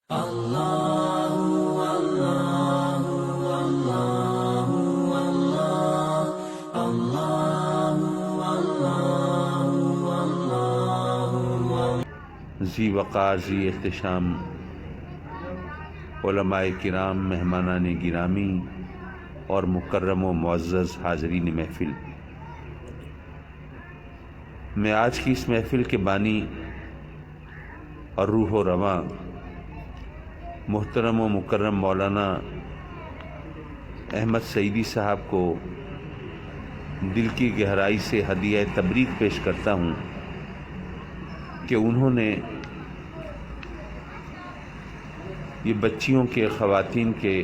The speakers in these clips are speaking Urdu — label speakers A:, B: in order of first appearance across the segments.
A: ذی وقار ذی احتشام علماء کرام، مہمانان گرامی اور مکرم و معزز حاضرین محفل، میں آج کی اس محفل کے بانی اور روح و رواں محترم و مکرم مولانا احمد سعیدی صاحب کو دل کی گہرائی سے ہدیہ تبریک پیش کرتا ہوں کہ انہوں نے یہ بچیوں کے، خواتین کے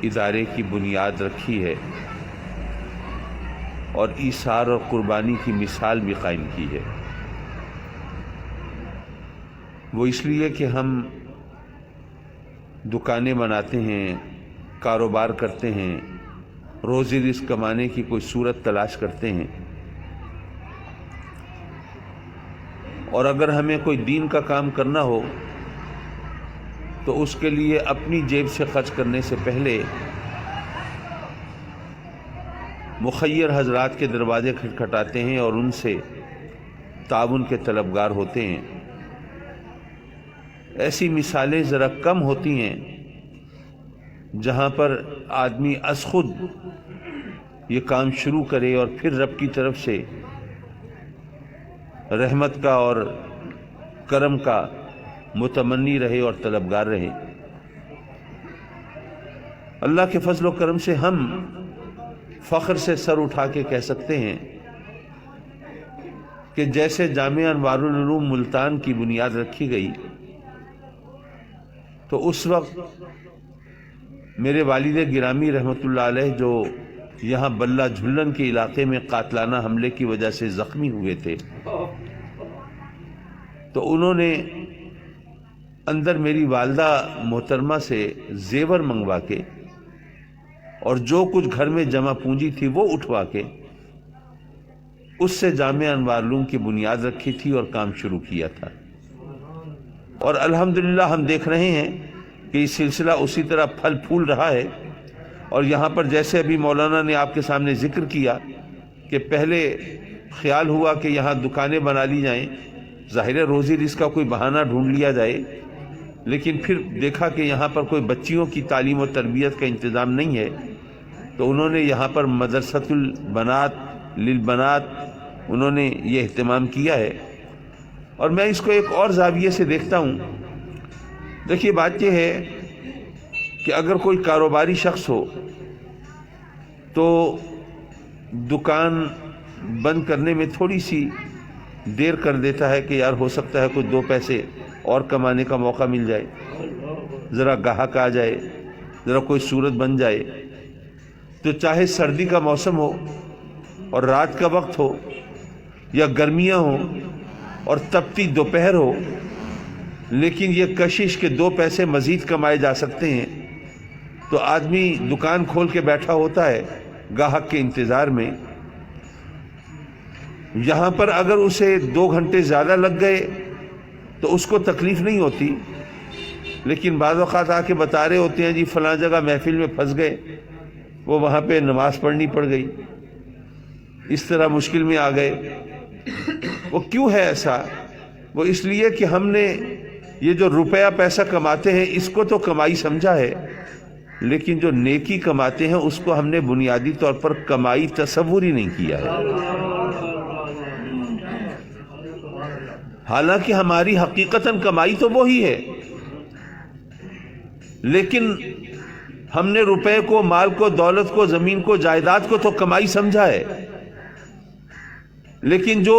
A: ادارے کی بنیاد رکھی ہے اور ایثار اور قربانی کی مثال بھی قائم کی ہے۔ وہ اس لیے کہ ہم دکانیں بناتے ہیں، کاروبار کرتے ہیں، روزی رزق کمانے کی کوئی صورت تلاش کرتے ہیں، اور اگر ہمیں کوئی دین کا کام کرنا ہو تو اس کے لیے اپنی جیب سے خرچ کرنے سے پہلے مخیر حضرات کے دروازے کھٹکھٹاتے ہیں اور ان سے تعاون کے طلبگار ہوتے ہیں۔ ایسی مثالیں ذرا کم ہوتی ہیں جہاں پر آدمی از خود یہ کام شروع کرے اور پھر رب کی طرف سے رحمت کا اور کرم کا متمنی رہے اور طلبگار رہے۔ اللہ کے فضل و کرم سے ہم فخر سے سر اٹھا کے کہہ سکتے ہیں کہ جیسے جامعہ انوار العلوم ملتان کی بنیاد رکھی گئی تو اس وقت میرے والد گرامی رحمت اللہ علیہ جو یہاں بلہ جھلن کے علاقے میں قاتلانہ حملے کی وجہ سے زخمی ہوئے تھے، تو انہوں نے اندر میری والدہ محترمہ سے زیور منگوا کے اور جو کچھ گھر میں جمع پونجی تھی وہ اٹھوا کے اس سے جامعہ انوار العلوم کی بنیاد رکھی تھی اور کام شروع کیا تھا۔ اور الحمدللہ ہم دیکھ رہے ہیں کہ یہ سلسلہ اسی طرح پھل پھول رہا ہے، اور یہاں پر جیسے ابھی مولانا نے آپ کے سامنے ذکر کیا کہ پہلے خیال ہوا کہ یہاں دکانیں بنا لی جائیں، ظاہر روزی رزق کا کوئی بہانہ ڈھونڈ لیا جائے، لیکن پھر دیکھا کہ یہاں پر کوئی بچیوں کی تعلیم و تربیت کا انتظام نہیں ہے، تو انہوں نے یہاں پر مدرسۃ البنات للبنات انہوں نے یہ اہتمام کیا ہے۔ اور میں اس کو ایک اور زاویے سے دیکھتا ہوں۔ دیکھیے، بات یہ ہے کہ اگر کوئی کاروباری شخص ہو تو دکان بند کرنے میں تھوڑی سی دیر کر دیتا ہے کہ یار ہو سکتا ہے کچھ دو پیسے اور کمانے کا موقع مل جائے، ذرا گاہک آ جائے، ذرا کوئی صورت بن جائے۔ تو چاہے سردی کا موسم ہو اور رات کا وقت ہو یا گرمیاں ہوں اور تپتی دوپہر ہو، لیکن یہ کشش کے دو پیسے مزید کمائے جا سکتے ہیں، تو آدمی دکان کھول کے بیٹھا ہوتا ہے گاہک کے انتظار میں۔ یہاں پر اگر اسے 2 گھنٹے زیادہ لگ گئے تو اس کو تکلیف نہیں ہوتی، لیکن بعض اوقات آ کے بتا رہے ہوتے ہیں جی فلاں جگہ محفل میں پھنس گئے، وہ وہاں پہ نماز پڑھنی پڑ گئی، اس طرح مشکل میں آ گئے۔ وہ کیوں ہے ایسا؟ وہ اس لیے کہ ہم نے یہ جو روپیہ پیسہ کماتے ہیں اس کو تو کمائی سمجھا ہے، لیکن جو نیکی کماتے ہیں اس کو ہم نے بنیادی طور پر کمائی تصور ہی نہیں کیا ہے۔ حالانکہ ہماری حقیقتاً کمائی تو وہی ہے، لیکن ہم نے روپے کو، مال کو، دولت کو، زمین کو، جائیداد کو تو کمائی سمجھا ہے، لیکن جو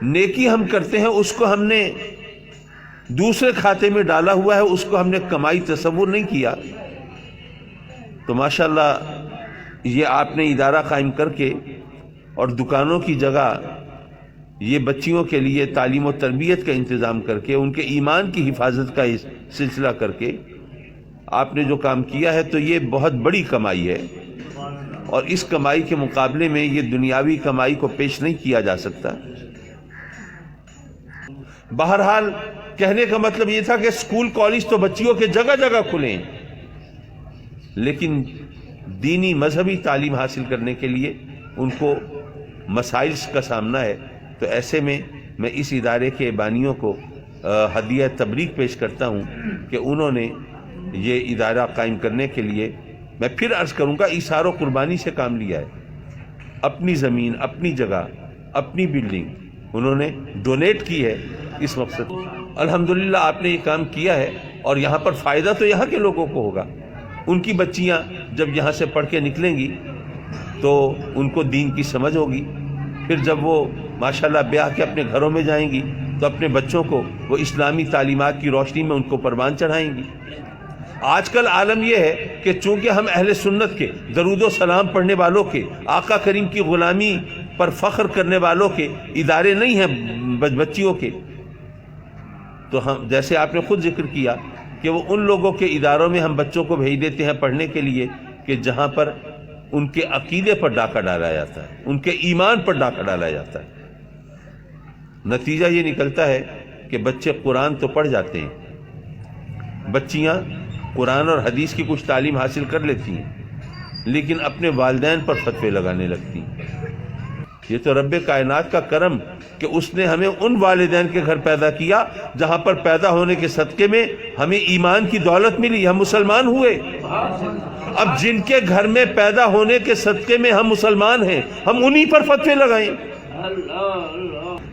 A: نیکی ہم کرتے ہیں اس کو ہم نے دوسرے کھاتے میں ڈالا ہوا ہے، اس کو ہم نے کمائی تصور نہیں کیا۔ تو ماشاءاللہ یہ آپ نے ادارہ قائم کر کے اور دکانوں کی جگہ یہ بچیوں کے لیے تعلیم و تربیت کا انتظام کر کے ان کے ایمان کی حفاظت کا سلسلہ کر کے آپ نے جو کام کیا ہے، تو یہ بہت بڑی کمائی ہے، اور اس کمائی کے مقابلے میں یہ دنیاوی کمائی کو پیش نہیں کیا جا سکتا۔ بہرحال کہنے کا مطلب یہ تھا کہ اسکول کالج تو بچیوں کے جگہ جگہ کھلیں، لیکن دینی مذہبی تعلیم حاصل کرنے کے لیے ان کو مسائل کا سامنا ہے۔ تو ایسے میں اس ادارے کے بانیوں کو ہدیہ تبریک پیش کرتا ہوں کہ انہوں نے یہ ادارہ قائم کرنے کے لیے، میں پھر عرض کروں گا، ایثار و قربانی سے کام لیا ہے۔ اپنی زمین، اپنی جگہ، اپنی بلڈنگ انہوں نے ڈونیٹ کی ہے اس مقصد۔ الحمدللہ آپ نے یہ کام کیا ہے، اور یہاں پر فائدہ تو یہاں کے لوگوں کو ہوگا۔ ان کی بچیاں جب یہاں سے پڑھ کے نکلیں گی تو ان کو دین کی سمجھ ہوگی، پھر جب وہ ماشاءاللہ بیاہ کے اپنے گھروں میں جائیں گی تو اپنے بچوں کو وہ اسلامی تعلیمات کی روشنی میں ان کو پروان چڑھائیں گی۔ آج کل عالم یہ ہے کہ چونکہ ہم اہل سنت کے، درود و سلام پڑھنے والوں کے، آقا کریم کی غلامی پر فخر کرنے والوں کے ادارے نہیں ہیں بچیوں کے، تو ہم، جیسے آپ نے خود ذکر کیا کہ وہ ان لوگوں کے اداروں میں ہم بچوں کو بھیج دیتے ہیں پڑھنے کے لیے کہ جہاں پر ان کے عقیدے پر ڈاکہ ڈالا جاتا ہے، ان کے ایمان پر ڈاکہ ڈالا جاتا ہے۔ نتیجہ یہ نکلتا ہے کہ بچے قرآن تو پڑھ جاتے ہیں، بچیاں قرآن اور حدیث کی کچھ تعلیم حاصل کر لیتی ہیں، لیکن اپنے والدین پر فتوے لگانے لگتی ہیں۔ یہ تو رب کائنات کا کرم کہ اس نے ہمیں ان والدین کے گھر پیدا کیا جہاں پر پیدا ہونے کے صدقے میں ہمیں ایمان کی دولت ملی، ہم مسلمان ہوئے۔ اب جن کے گھر میں پیدا ہونے کے صدقے میں ہم مسلمان ہیں، ہم انہی پر فتوے لگائیں۔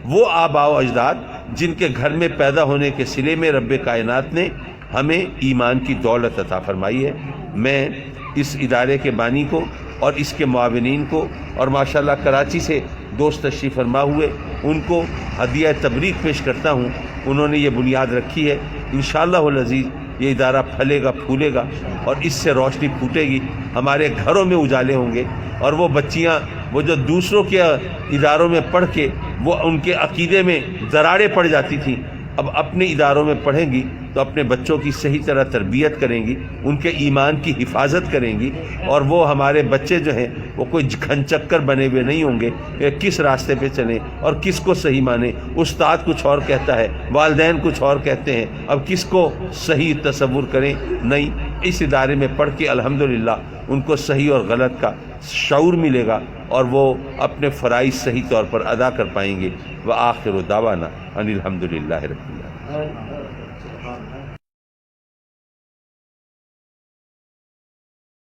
A: وہ آباء و اجداد جن کے گھر میں پیدا ہونے کے صلے میں رب کائنات نے ہمیں ایمان کی دولت عطا فرمائی ہے۔ میں اس ادارے کے بانی کو اور اس کے معاونین کو، اور ماشاءاللہ کراچی سے دوست تشریف فرما ہوئے، ان کو ہدیہ تبریک پیش کرتا ہوں۔ انہوں نے یہ بنیاد رکھی ہے، انشاءاللہ العزیز یہ ادارہ پھلے گا، پھولے گا، اور اس سے روشنی پھوٹے گی، ہمارے گھروں میں اجالے ہوں گے، اور وہ بچیاں وہ جو دوسروں کے اداروں میں پڑھ کے وہ ان کے عقیدے میں دراڑیں پڑ جاتی تھیں، اب اپنے اداروں میں پڑھیں گی تو اپنے بچوں کی صحیح طرح تربیت کریں گی، ان کے ایمان کی حفاظت کریں گی، اور وہ ہمارے بچے جو ہیں وہ کوئی کھن چکر بنے ہوئے نہیں ہوں گے کہ کس راستے پہ چلیں اور کس کو صحیح مانیں۔ استاد کچھ اور کہتا ہے، والدین کچھ اور کہتے ہیں، اب کس کو صحیح تصور کریں؟ نہیں، اس ادارے میں پڑھ کے الحمدللہ ان کو صحیح اور غلط کا شعور ملے گا، اور وہ اپنے فرائض صحیح طور پر ادا کر پائیں گے۔ وآخر دعوانا ان الحمدللہ رب العالمین۔